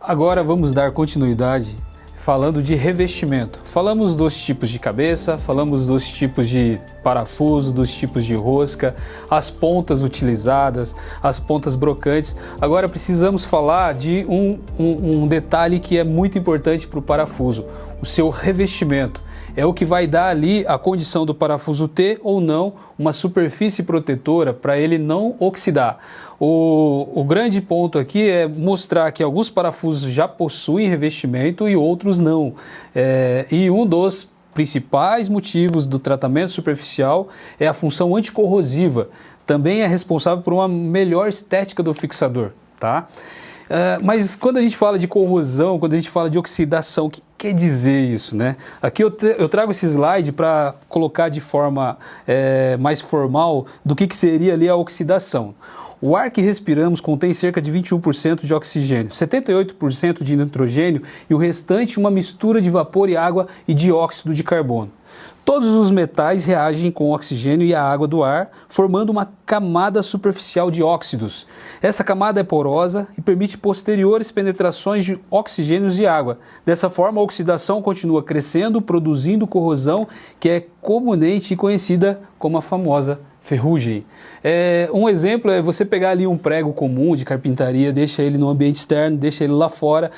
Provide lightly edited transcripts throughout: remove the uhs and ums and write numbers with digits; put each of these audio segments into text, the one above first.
Agora vamos dar continuidade falando de revestimento. Falamos dos tipos de cabeça, falamos dos tipos de parafuso, dos tipos de rosca, as pontas utilizadas, as pontas brocantes. Agora precisamos falar de um detalhe que é muito importante para o parafuso, o seu revestimento. É o que vai dar ali a condição do parafuso ter ou não uma superfície protetora para ele não oxidar. O grande ponto aqui é mostrar que alguns parafusos já possuem revestimento e outros não. E um dos principais motivos do tratamento superficial é a função anticorrosiva. Também é responsável por uma melhor estética do fixador, tá? Mas quando a gente fala de corrosão, quando a gente fala de oxidação, o que quer dizer isso, né? Aqui eu trago esse slide para colocar de forma mais formal do que seria ali a oxidação. O ar que respiramos contém cerca de 21% de oxigênio, 78% de nitrogênio e o restante uma mistura de vapor e água e dióxido de carbono. Todos os metais reagem com o oxigênio e a água do ar, formando uma camada superficial de óxidos. Essa camada é porosa e permite posteriores penetrações de oxigênios e água. Dessa forma, a oxidação continua crescendo, produzindo corrosão, que é comumente conhecida como a famosa ferrugem. Um exemplo é você pegar ali um prego comum de carpintaria, deixa ele no ambiente externo, deixa ele lá fora,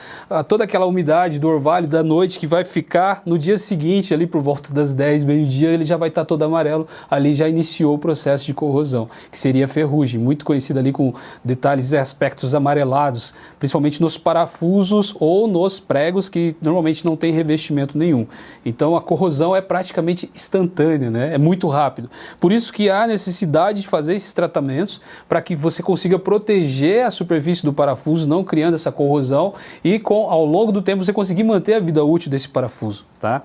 toda aquela umidade do orvalho da noite que vai ficar no dia seguinte, ali por volta das 10, meio-dia, ele já vai estar todo amarelo, ali já iniciou o processo de corrosão, que seria a ferrugem, muito conhecida ali com detalhes e aspectos amarelados, principalmente nos parafusos ou nos pregos que normalmente não tem revestimento nenhum. Então a corrosão é praticamente instantânea, né? É muito rápido. Por isso que há necessidade de fazer esses tratamentos para que você consiga proteger a superfície do parafuso, não criando essa corrosão e ao longo do tempo você conseguir manter a vida útil desse parafuso, tá?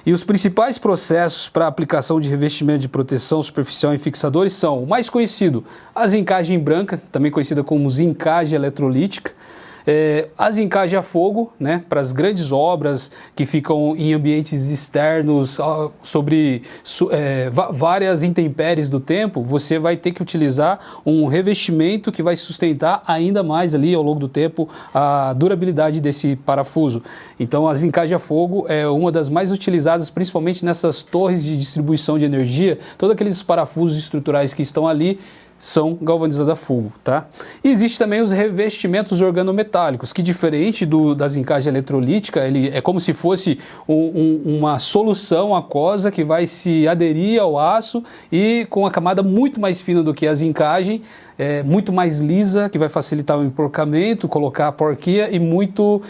E os principais processos para a aplicação de revestimento de proteção superficial em fixadores são o mais conhecido, a zincagem branca, também conhecida como zincagem eletrolítica, a zincagem a fogo, né, para as grandes obras que ficam em ambientes externos, sobre várias intempéries do tempo, você vai ter que utilizar um revestimento que vai sustentar ainda mais ali ao longo do tempo a durabilidade desse parafuso. Então a zincagem a fogo é uma das mais utilizadas, principalmente nessas torres de distribuição de energia, todos aqueles parafusos estruturais que estão ali são galvanizados a fogo, tá? E existe também os revestimentos organometálicos, que diferente da zincagem eletrolítica, ele é como se fosse uma solução aquosa que vai se aderir ao aço e com uma camada muito mais fina do que a zincagem, muito mais lisa, que vai facilitar o emporcamento, colocar a porquia e muito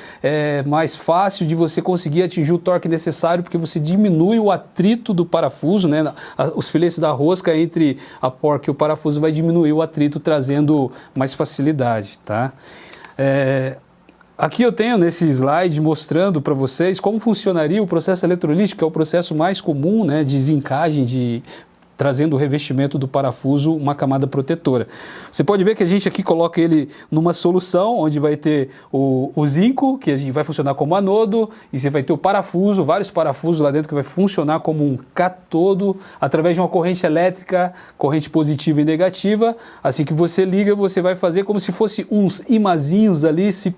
mais fácil de você conseguir atingir o torque necessário, porque você diminui o atrito do parafuso, né? Os filetes da rosca entre a porca e o parafuso vai diminuir o atrito, trazendo mais facilidade, tá? Aqui eu tenho nesse slide mostrando para vocês como funcionaria o processo eletrolítico, que é o processo mais comum, né, de zincagem, trazendo o revestimento do parafuso uma camada protetora. Você pode ver que a gente aqui coloca ele numa solução onde vai ter o zinco, que vai funcionar como anodo, e você vai ter o parafuso, vários parafusos lá dentro que vai funcionar como um cátodo, através de uma corrente elétrica, corrente positiva e negativa. Assim que você liga, você vai fazer como se fosse uns imazinhos ali se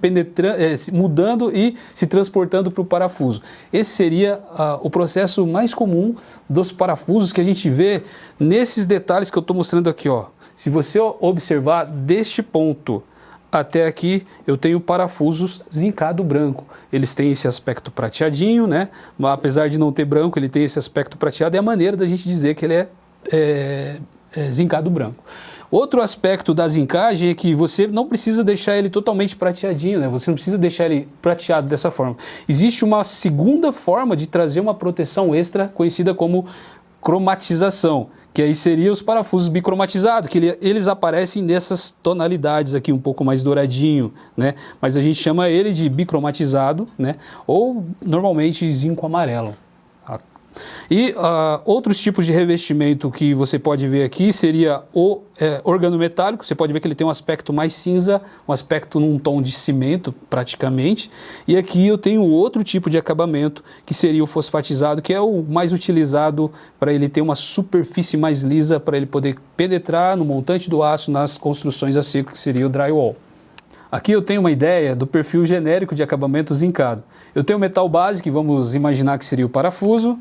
mudando e se transportando para o parafuso. Esse seria o processo mais comum dos parafusos que a gente vê nesses detalhes que eu estou mostrando aqui, ó. Se você observar deste ponto até aqui, eu tenho parafusos zincado branco. Eles têm esse aspecto prateadinho, né? Mas, apesar de não ter branco, ele tem esse aspecto prateado. É a maneira da gente dizer que ele é zincado branco. Outro aspecto da zincagem é que você não precisa deixar ele totalmente prateadinho, né? Você não precisa deixar ele prateado dessa forma. Existe uma segunda forma de trazer uma proteção extra, conhecida como cromatização, que aí seria os parafusos bicromatizados, que eles aparecem nessas tonalidades aqui, um pouco mais douradinho, né? Mas a gente chama ele de bicromatizado, né? Ou normalmente zinco amarelo. E outros tipos de revestimento que você pode ver aqui seria o organometálico. Você pode ver que ele tem um aspecto mais cinza, um aspecto num tom de cimento praticamente. E aqui eu tenho outro tipo de acabamento que seria o fosfatizado, que é o mais utilizado para ele ter uma superfície mais lisa, para ele poder penetrar no montante do aço nas construções a seco, que seria o drywall. Aqui eu tenho uma ideia do perfil genérico de acabamento zincado. Eu tenho o metal base, que vamos imaginar que seria o parafuso.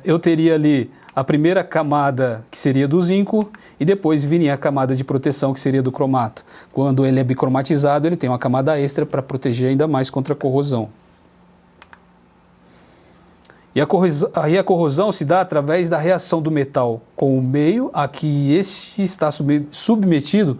Eu teria ali a primeira camada, que seria do zinco, e depois viria a camada de proteção, que seria do cromato. Quando ele é bicromatizado, ele tem uma camada extra para proteger ainda mais contra a corrosão. E a corrosão se dá através da reação do metal com o meio a que este está submetido,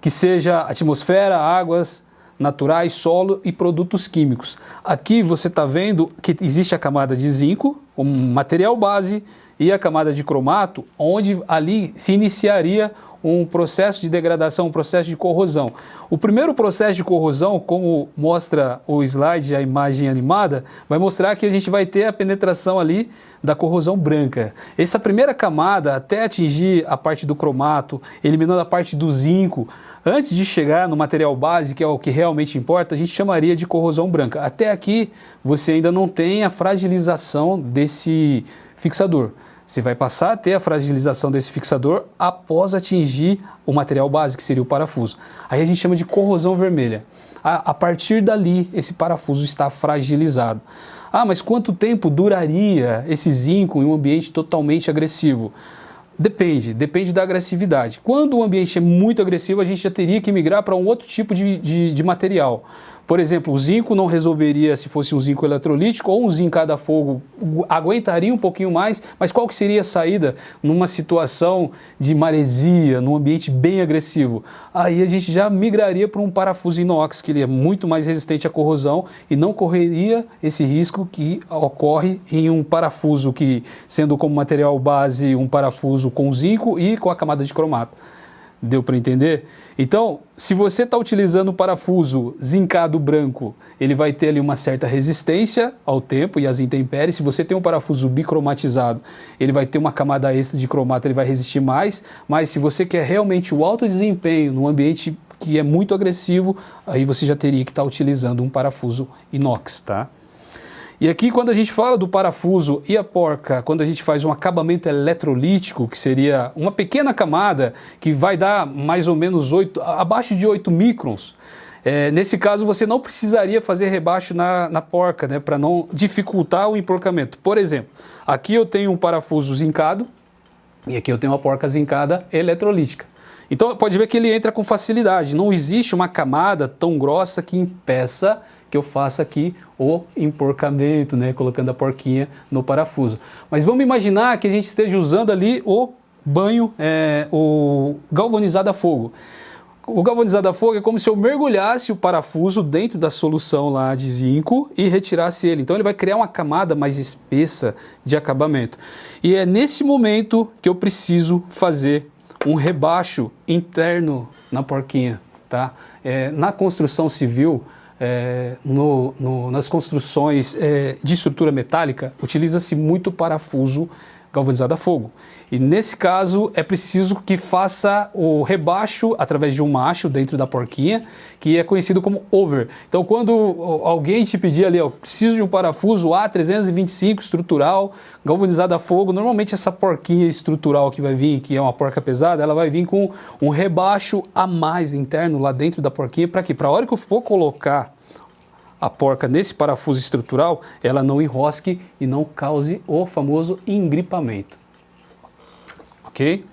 que seja atmosfera, águas naturais, solo e produtos químicos. Aqui você está vendo que existe a camada de zinco, um material base, e a camada de cromato, onde ali se iniciaria um processo de degradação, um processo de corrosão. O primeiro processo de corrosão, como mostra o slide, a imagem animada, vai mostrar que a gente vai ter a penetração ali da corrosão branca. Essa primeira camada, até atingir a parte do cromato, eliminando a parte do zinco, antes de chegar no material base, que é o que realmente importa, a gente chamaria de corrosão branca. Até aqui, você ainda não tem a fragilização desse fixador. Você vai passar a ter a fragilização desse fixador após atingir o material base, que seria o parafuso. Aí a gente chama de corrosão vermelha. A partir dali, esse parafuso está fragilizado. Ah, mas quanto tempo duraria esse zinco em um ambiente totalmente agressivo? Depende da agressividade. Quando o ambiente é muito agressivo, a gente já teria que migrar para um outro tipo de material. Por exemplo, o zinco não resolveria se fosse um zinco eletrolítico ou um zincado a fogo, aguentaria um pouquinho mais, mas qual que seria a saída numa situação de maresia, num ambiente bem agressivo? Aí a gente já migraria para um parafuso inox, que ele é muito mais resistente à corrosão e não correria esse risco que ocorre em um parafuso que, sendo como material base um parafuso com zinco e com a camada de cromato. Deu para entender? Então, se você está utilizando o parafuso zincado branco, ele vai ter ali uma certa resistência ao tempo e às intempéries. Se você tem um parafuso bicromatizado, ele vai ter uma camada extra de cromato, ele vai resistir mais. Mas se você quer realmente o alto desempenho num ambiente que é muito agressivo, aí você já teria que estar utilizando um parafuso inox, tá? E aqui, quando a gente fala do parafuso e a porca, quando a gente faz um acabamento eletrolítico, que seria uma pequena camada que vai dar mais ou menos abaixo de 8 microns, nesse caso você não precisaria fazer rebaixo na porca, né, para não dificultar o emporcamento. Por exemplo, aqui eu tenho um parafuso zincado e aqui eu tenho uma porca zincada eletrolítica. Então pode ver que ele entra com facilidade, não existe uma camada tão grossa que impeça que eu faça aqui o emporcamento, né, colocando a porquinha no parafuso. Mas vamos imaginar que a gente esteja usando ali o banho, o galvanizado a fogo. O galvanizado a fogo é como se eu mergulhasse o parafuso dentro da solução lá de zinco e retirasse ele. Então ele vai criar uma camada mais espessa de acabamento. E é nesse momento que eu preciso fazer um rebaixo interno na porquinha, tá? Na construção civil, nas construções de estrutura metálica, utiliza-se muito parafuso galvanizado a fogo. E nesse caso é preciso que faça o rebaixo através de um macho dentro da porquinha, que é conhecido como over. Então quando alguém te pedir ali, preciso de um parafuso A325 estrutural, galvanizado a fogo, normalmente essa porquinha estrutural que vai vir, que é uma porca pesada, ela vai vir com um rebaixo a mais interno lá dentro da porquinha. Para quê? Para a hora que eu for colocar a porca nesse parafuso estrutural, ela não enrosque e não cause o famoso engripamento. Ok?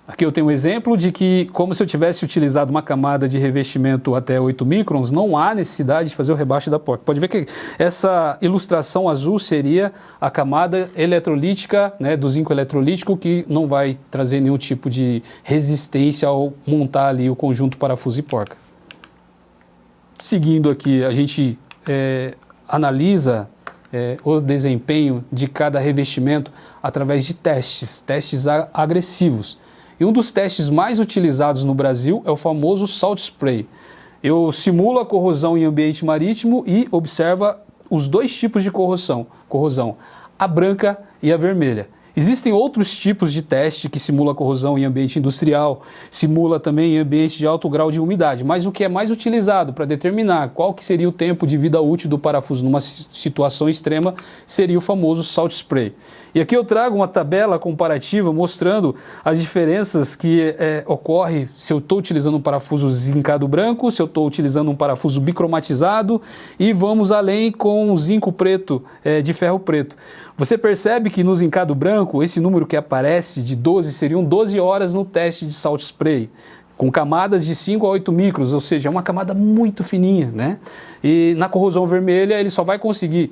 Aqui eu tenho um exemplo de que, como se eu tivesse utilizado uma camada de revestimento até 8 microns, não há necessidade de fazer o rebaixo da porca. Pode ver que essa ilustração azul seria a camada eletrolítica, né, do zinco eletrolítico, que não vai trazer nenhum tipo de resistência ao montar ali o conjunto parafuso e porca. Seguindo aqui, a gente analisa o desempenho de cada revestimento através de testes agressivos. E um dos testes mais utilizados no Brasil é o famoso salt spray. Eu simulo a corrosão em ambiente marítimo e observa os dois tipos de corrosão, a branca e a vermelha. Existem outros tipos de teste que simula corrosão em ambiente industrial, simula também em ambiente de alto grau de umidade, mas o que é mais utilizado para determinar qual que seria o tempo de vida útil do parafuso numa situação extrema seria o famoso salt spray. E aqui eu trago uma tabela comparativa mostrando as diferenças que ocorrem se eu estou utilizando um parafuso zincado branco, se eu estou utilizando um parafuso bicromatizado e vamos além com o zinco preto de ferro preto. Você percebe que no zincado branco, esse número que aparece de 12 seriam 12 horas no teste de salt spray, com camadas de 5 a 8 micros, ou seja, é uma camada muito fininha, né? E na corrosão vermelha ele só vai conseguir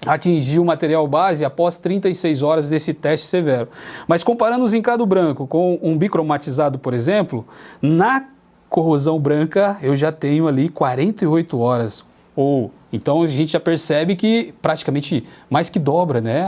atingir o material base após 36 horas desse teste severo. Mas comparando o zincado branco com um bicromatizado, por exemplo, na corrosão branca eu já tenho ali 48 horas. Então a gente já percebe que praticamente mais que dobra, né,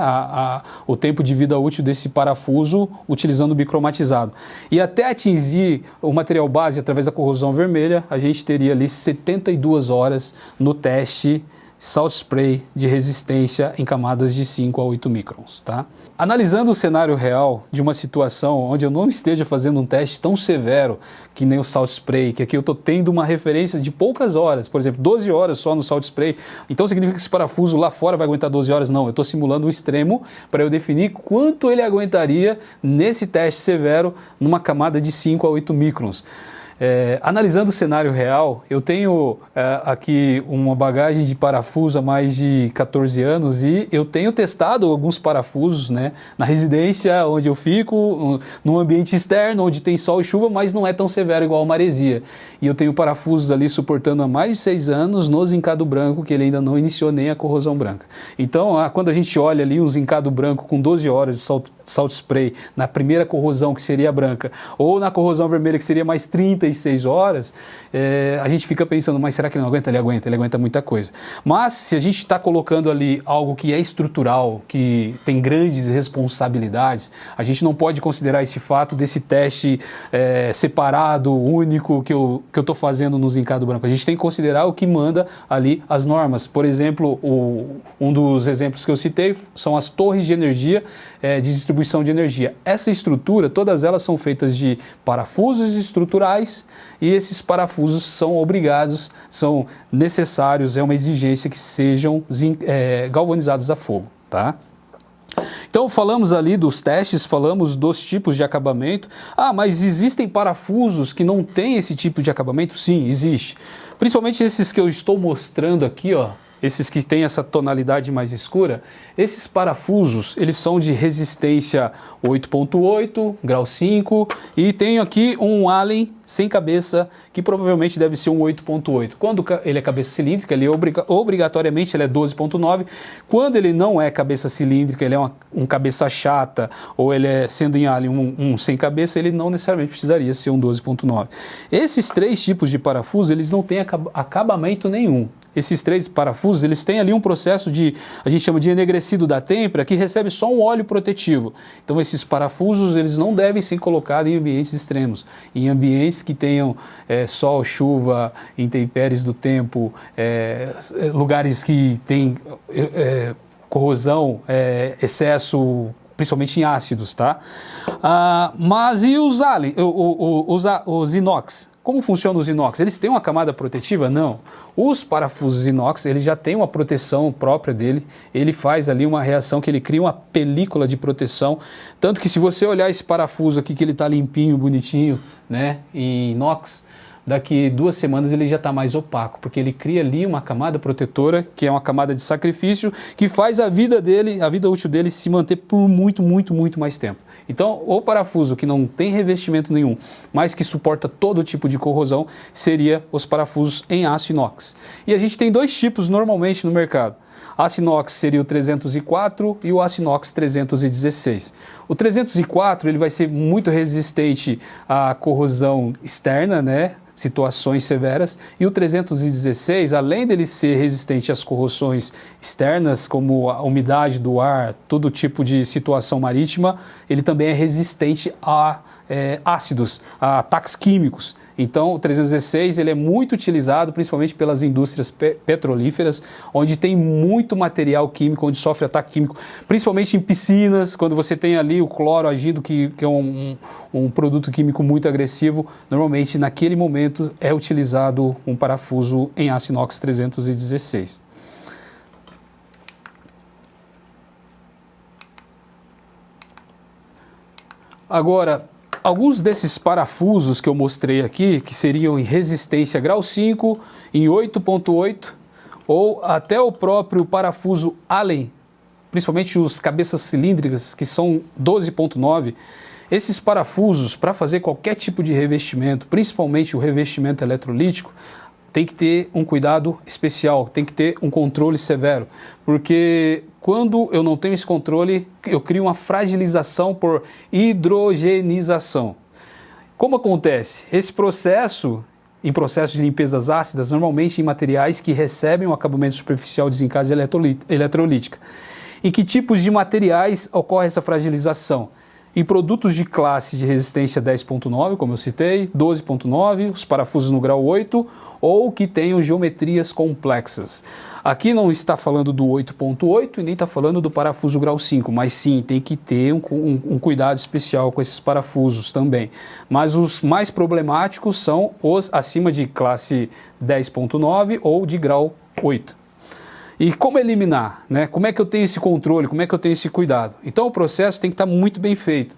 o tempo de vida útil desse parafuso utilizando o bicromatizado. E até atingir o material base através da corrosão vermelha, a gente teria ali 72 horas no teste salt spray de resistência em camadas de 5 a 8 microns, tá? Analisando o cenário real de uma situação onde eu não esteja fazendo um teste tão severo que nem o salt spray, que aqui eu estou tendo uma referência de poucas horas, por exemplo, 12 horas só no salt spray, então significa que esse parafuso lá fora vai aguentar 12 horas? Não, eu estou simulando o extremo para eu definir quanto ele aguentaria nesse teste severo numa camada de 5 a 8 microns. Analisando o cenário real, eu tenho aqui uma bagagem de parafuso há mais de 14 anos e eu tenho testado alguns parafusos, né, na residência onde eu fico, num ambiente externo onde tem sol e chuva, mas não é tão severo igual a maresia. E eu tenho parafusos ali suportando há mais de 6 anos no zincado branco, que ele ainda não iniciou nem a corrosão branca. Então, quando a gente olha ali um zincado branco com 12 horas de salt spray na primeira corrosão, que seria a branca, ou na corrosão vermelha, que seria mais 36 horas, a gente fica pensando, mas será que ele não aguenta? Ele aguenta muita coisa. Mas se a gente está colocando ali algo que é estrutural, que tem grandes responsabilidades, a gente não pode considerar esse fato desse teste separado, único, que eu estou fazendo no zincado branco. A gente tem que considerar o que manda ali as normas. Por exemplo, um dos exemplos que eu citei são as torres de energia, de distribuição de energia. Essa estrutura, todas elas são feitas de parafusos estruturais e esses parafusos são obrigados, são necessários, é uma exigência que sejam galvanizados a fogo, tá? Então falamos ali dos testes, falamos dos tipos de acabamento. Mas existem parafusos que não têm esse tipo de acabamento? Sim, existe. Principalmente esses que eu estou mostrando aqui, ó. Esses que têm essa tonalidade mais escura, esses parafusos, eles são de resistência 8.8, grau 5, e tenho aqui um Allen sem cabeça, que provavelmente deve ser um 8.8. Quando ele é cabeça cilíndrica, ele obrigatoriamente ele é 12.9. Quando ele não é cabeça cilíndrica, ele é um cabeça chata, ou ele é, sendo em Allen um sem cabeça, ele não necessariamente precisaria ser um 12.9. Esses três tipos de parafuso, eles não têm acabamento nenhum. Esses três parafusos, eles têm ali um processo a gente chama de enegrecido da têmpera, que recebe só um óleo protetivo. Então esses parafusos, eles não devem ser colocados em ambientes extremos, em ambientes que tenham sol, chuva, intempéries do tempo, lugares que tem corrosão, excesso, principalmente em ácidos, tá? Mas e os inox? Como funcionam os inox? Eles têm uma camada protetiva? Não. Os parafusos inox, eles já têm uma proteção própria dele. Ele faz ali uma reação que ele cria uma película de proteção. Tanto que se você olhar esse parafuso aqui, que ele está limpinho, bonitinho, né, em inox, daqui 2 semanas ele já está mais opaco, porque ele cria ali uma camada protetora, que é uma camada de sacrifício, que faz a vida útil dele se manter por muito, muito, muito mais tempo. Então, o parafuso que não tem revestimento nenhum, mas que suporta todo tipo de corrosão, seria os parafusos em aço inox. E a gente tem 2 tipos normalmente no mercado. Aço inox seria o 304 e o aço inox 316. O 304 ele vai ser muito resistente à corrosão externa, né? Situações severas, e o 316, além dele ser resistente às corrosões externas, como a umidade do ar, todo tipo de situação marítima, ele também é resistente a ácidos, a ataques químicos. Então, o 316 ele é muito utilizado, principalmente pelas indústrias petrolíferas, onde tem muito material químico, onde sofre ataque químico, principalmente em piscinas, quando você tem ali o cloro agindo, que é um produto químico muito agressivo. Normalmente, naquele momento, é utilizado um parafuso em aço inox 316. Agora, alguns desses parafusos que eu mostrei aqui, que seriam em resistência grau 5, em 8.8, ou até o próprio parafuso Allen, principalmente os cabeças cilíndricas, que são 12.9, esses parafusos, para fazer qualquer tipo de revestimento, principalmente o revestimento eletrolítico, tem que ter um cuidado especial, tem que ter um controle severo, porque quando eu não tenho esse controle, eu crio uma fragilização por hidrogenização. Como acontece? Esse processo, em processo de limpezas ácidas, normalmente em materiais que recebem um acabamento superficial de desencase eletrolítica. Em que tipos de materiais ocorre essa fragilização? Em produtos de classe de resistência 10.9, como eu citei, 12.9, os parafusos no grau 8, ou que tenham geometrias complexas. Aqui não está falando do 8.8 e nem está falando do parafuso grau 5, mas sim, tem que ter um cuidado especial com esses parafusos também. Mas os mais problemáticos são os acima de classe 10.9 ou de grau 8. E como eliminar, né? Como é que eu tenho esse controle, como é que eu tenho esse cuidado? Então o processo tem que estar muito bem feito.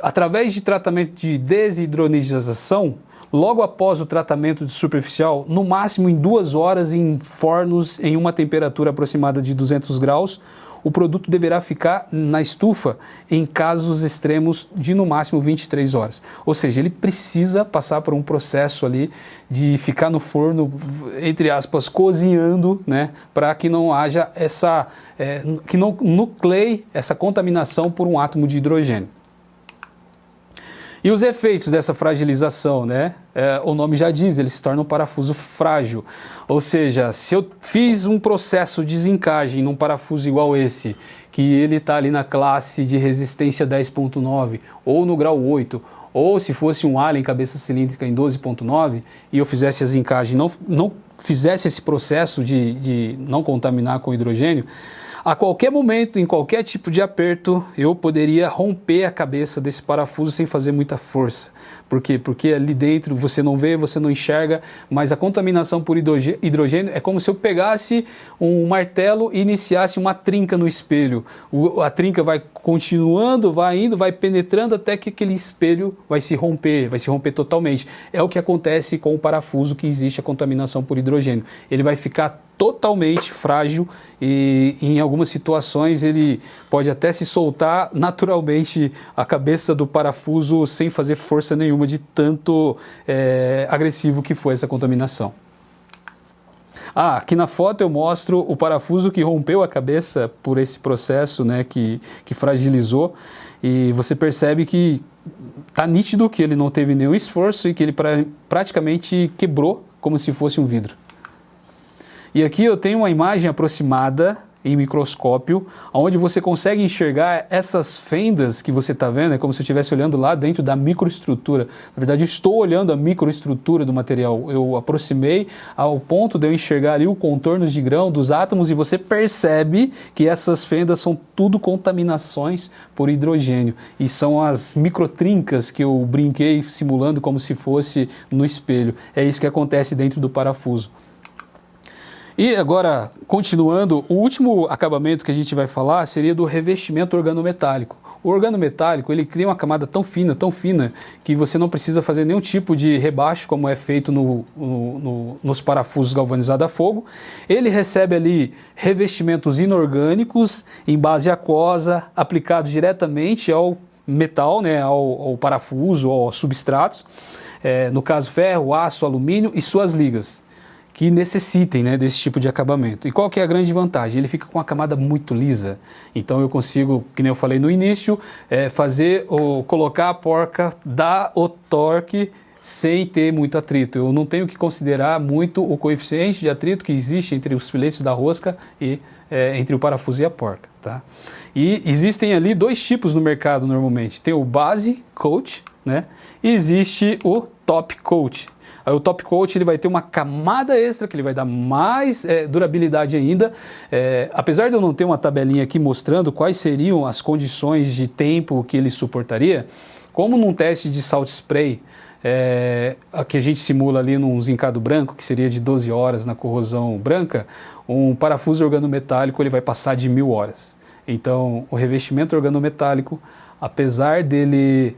Através de tratamento de desidrogenização, logo após o tratamento de superficial, no máximo em 2 horas em fornos em uma temperatura aproximada de 200 graus, o produto deverá ficar na estufa em casos extremos de no máximo 23 horas. Ou seja, ele precisa passar por um processo ali de ficar no forno, entre aspas, cozinhando, né, para que não haja que não nucleie essa contaminação por um átomo de hidrogênio. E os efeitos dessa fragilização, né? O nome já diz, ele se torna um parafuso frágil. Ou seja, se eu fiz um processo de desencagem num parafuso igual esse, que ele está ali na classe de resistência 10.9 ou no grau 8, ou se fosse um Allen cabeça cilíndrica em 12.9 e eu fizesse a desencagem, não fizesse esse processo de não contaminar com hidrogênio, a qualquer momento, em qualquer tipo de aperto, eu poderia romper a cabeça desse parafuso sem fazer muita força. Por quê? Porque ali dentro você não vê, você não enxerga, mas a contaminação por hidrogênio é como se eu pegasse um martelo e iniciasse uma trinca no espelho. A trinca vai continuando, vai indo, vai penetrando até que aquele espelho vai se romper totalmente. É o que acontece com o parafuso que existe a contaminação por hidrogênio. Ele vai ficar totalmente frágil e em algumas situações ele pode até se soltar naturalmente a cabeça do parafuso sem fazer força nenhuma de tanto agressivo que foi essa contaminação. Aqui na foto eu mostro o parafuso que rompeu a cabeça por esse processo, né, que fragilizou, e você percebe que está nítido que ele não teve nenhum esforço e que ele praticamente quebrou como se fosse um vidro. E aqui eu tenho uma imagem aproximada em microscópio, onde você consegue enxergar essas fendas que você está vendo, é como se eu estivesse olhando lá dentro da microestrutura. Na verdade, eu estou olhando a microestrutura do material. Eu aproximei ao ponto de eu enxergar ali o contornos de grão dos átomos e você percebe que essas fendas são tudo contaminações por hidrogênio. E são as microtrincas que eu brinquei simulando como se fosse no espelho. É isso que acontece dentro do parafuso. E agora, continuando, o último acabamento que a gente vai falar seria do revestimento organometálico. O organometálico, ele cria uma camada tão fina, que você não precisa fazer nenhum tipo de rebaixo, como é feito nos parafusos galvanizados a fogo. Ele recebe ali revestimentos inorgânicos em base aquosa, aplicados diretamente ao metal, né, ao parafuso, aos substratos, no caso ferro, aço, alumínio e suas ligas, que necessitem, né, desse tipo de acabamento. E qual que é a grande vantagem? Ele fica com uma camada muito lisa. Então eu consigo, que nem eu falei no início, colocar a porca, dar o torque sem ter muito atrito. Eu não tenho que considerar muito o coeficiente de atrito que existe entre os filetes da rosca e entre o parafuso e a porca. Tá? E existem ali 2 tipos no mercado normalmente. Tem o base coat, né? E existe o Top Coat. Aí o Top Coat ele vai ter uma camada extra que ele vai dar mais durabilidade ainda. Apesar de eu não ter uma tabelinha aqui mostrando quais seriam as condições de tempo que ele suportaria, como num teste de salt spray, que a gente simula ali num zincado branco, que seria de 12 horas na corrosão branca, um parafuso organometálico ele vai passar de 1000 horas. Então, o revestimento organometálico, apesar dele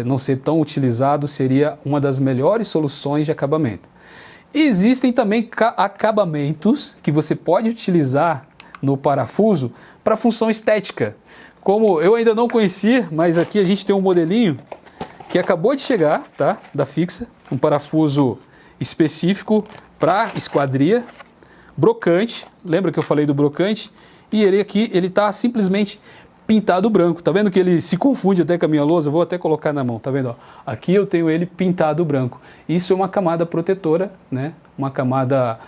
não ser tão utilizado, seria uma das melhores soluções de acabamento. E existem também acabamentos que você pode utilizar no parafuso para função estética. Como eu ainda não conhecia, mas aqui a gente tem um modelinho que acabou de chegar, tá? Da Fixa, um parafuso específico para esquadria, brocante, lembra que eu falei do brocante? E ele aqui, ele tá simplesmente pintado branco, tá vendo que ele se confunde até com a minha lousa? Vou até colocar na mão, tá vendo? Ó, aqui eu tenho ele pintado branco. Isso é uma camada protetora, né? Uma camada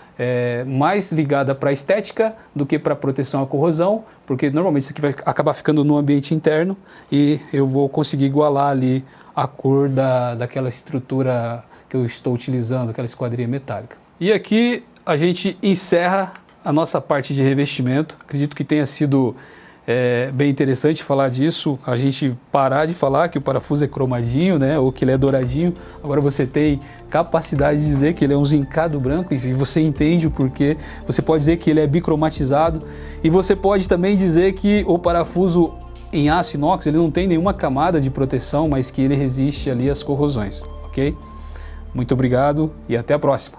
mais ligada para estética do que para proteção à corrosão, porque normalmente isso aqui vai acabar ficando no ambiente interno e eu vou conseguir igualar ali a cor daquela estrutura que eu estou utilizando, aquela esquadria metálica. E aqui a gente encerra a nossa parte de revestimento. Acredito que tenha sido bem interessante falar disso, a gente parar de falar que o parafuso é cromadinho, né, ou que ele é douradinho. Agora você tem capacidade de dizer que ele é um zincado branco e você entende o porquê. Você pode dizer que ele é bicromatizado e você pode também dizer que o parafuso em aço inox ele não tem nenhuma camada de proteção, mas que ele resiste ali às corrosões, ok? Muito obrigado e até a próxima.